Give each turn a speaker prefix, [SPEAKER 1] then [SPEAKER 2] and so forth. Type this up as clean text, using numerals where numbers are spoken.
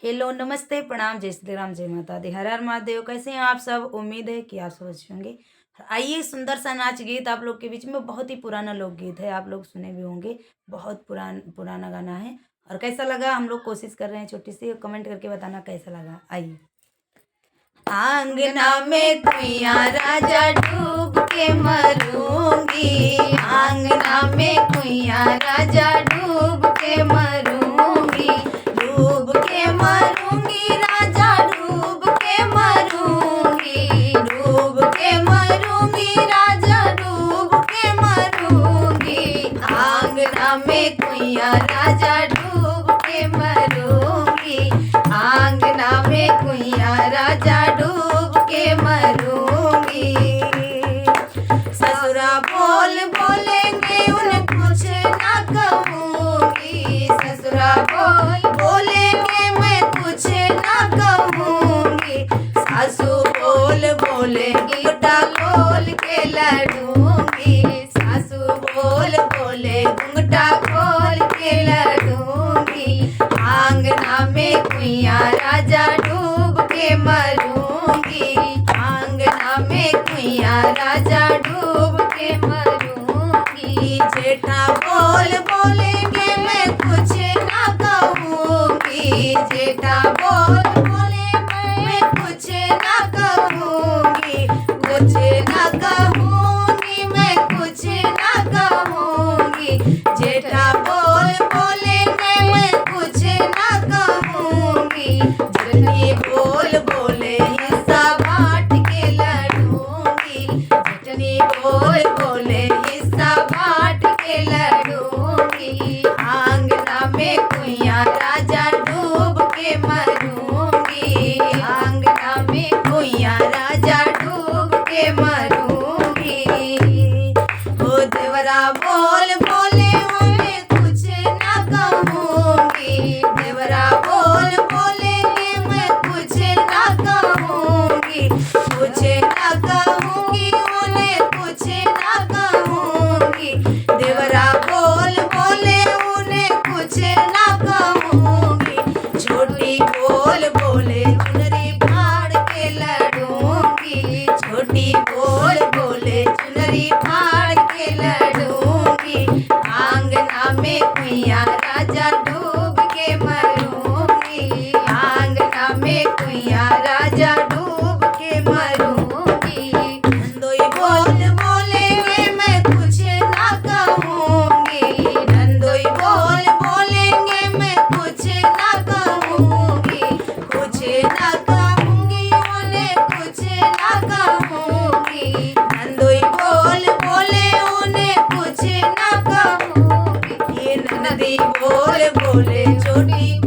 [SPEAKER 1] Hello, नमस्ते, प्रणाम, जय श्री राम, जय माता दी, हर हर महादेव। कैसे हैं आप सब? उम्मीद है कि आप सब अच्छे होंगे। आइए, सुंदर सा नाच गीत आप लोग के बीच में। बहुत ही पुराना लोकगीत है, आप लोग सुने भी होंगे। बहुत पुराना गाना है। और कैसा लगा हम लोग कोशिश कर रहे हैं छोटी सी, कमेंट करके बताना कैसा लगा। आइए। आंगना में कुइया राजा डूब के मरूंगी, आंगना में कुइया राजा डूब के मरूंगी, डूब के मरूंगी राजा, डूब के मरूंगी, डूब के मरूंगी राजा, डूब के मरूंगी। आंगना में कुइया राजा डूब के मरूंगी, आंगना में कुइया राजा डूब के मरूंगी। ससुरा बोल बोलेंगे उन्हें कुछ ना कहूंगी, ससुरा बोल बोलेंगे मैं कुछ ना कहूंगी। सासू बोल बोलेंगी घुंघटा खोल के लड़ूंगी, सासू बोल बोले घुंघटा खोल के लड़ूंगी। आंगना में कुइया राजा डूब के मरूंगी, आंगना में कुइया राजा डूब के मरूंगी। जेठा बोल बोलेंगे मैं कुछ ना कहूंगी, जेठा बोल बोले मैं कुछ ना कहूंगी, कुछ ना कहूंगी, मैं कुछ ना कहूंगी। जेठा बोल बोलेंगे मैं कुछ ना कहूंगी। जटनी बोल बोले हिस्सा बांट के लड़ूंगी, जटनी बोल बोले हिस्सा बांट के लड़ूंगी। आंगना में कुइया राजा डूब के मरूंगी, आंगना में कुइया राजा डूब के मरूंगी। ओ देवरा बोल बोले मैं कुछ ना कहूंगी, देवरा बोल बोलेंगे मैं कुछ ना कहूंगी, कुछ ना कहूंगी, उन्हें कुछ ना कहूंगी। देवरा बोल बोले उन्हें कुछ ना कहूंगी। छोटी बोल बोले चुनरी फाड़ के लड़ूंगी, छोटी बोल बोले चुनरी फाड़ के लड़ूंगी। आंगना में कुइया राजा डूब के मरूंगी, आंगना में कुइया राजा डूब के मरूंगी। नंदोई बोल बोलेंगे मैं कुछ ना कहूंगी, नंदोई बोल बोलेंगे मैं कुछ ना कहूंगी, कुछ ना कहूंगी, उन्हें कुछ ना कहूंगी। नंदोई बोल बोले उन्हें कुछ ना कहूंगी। ये नंदी बोल बोले छोटी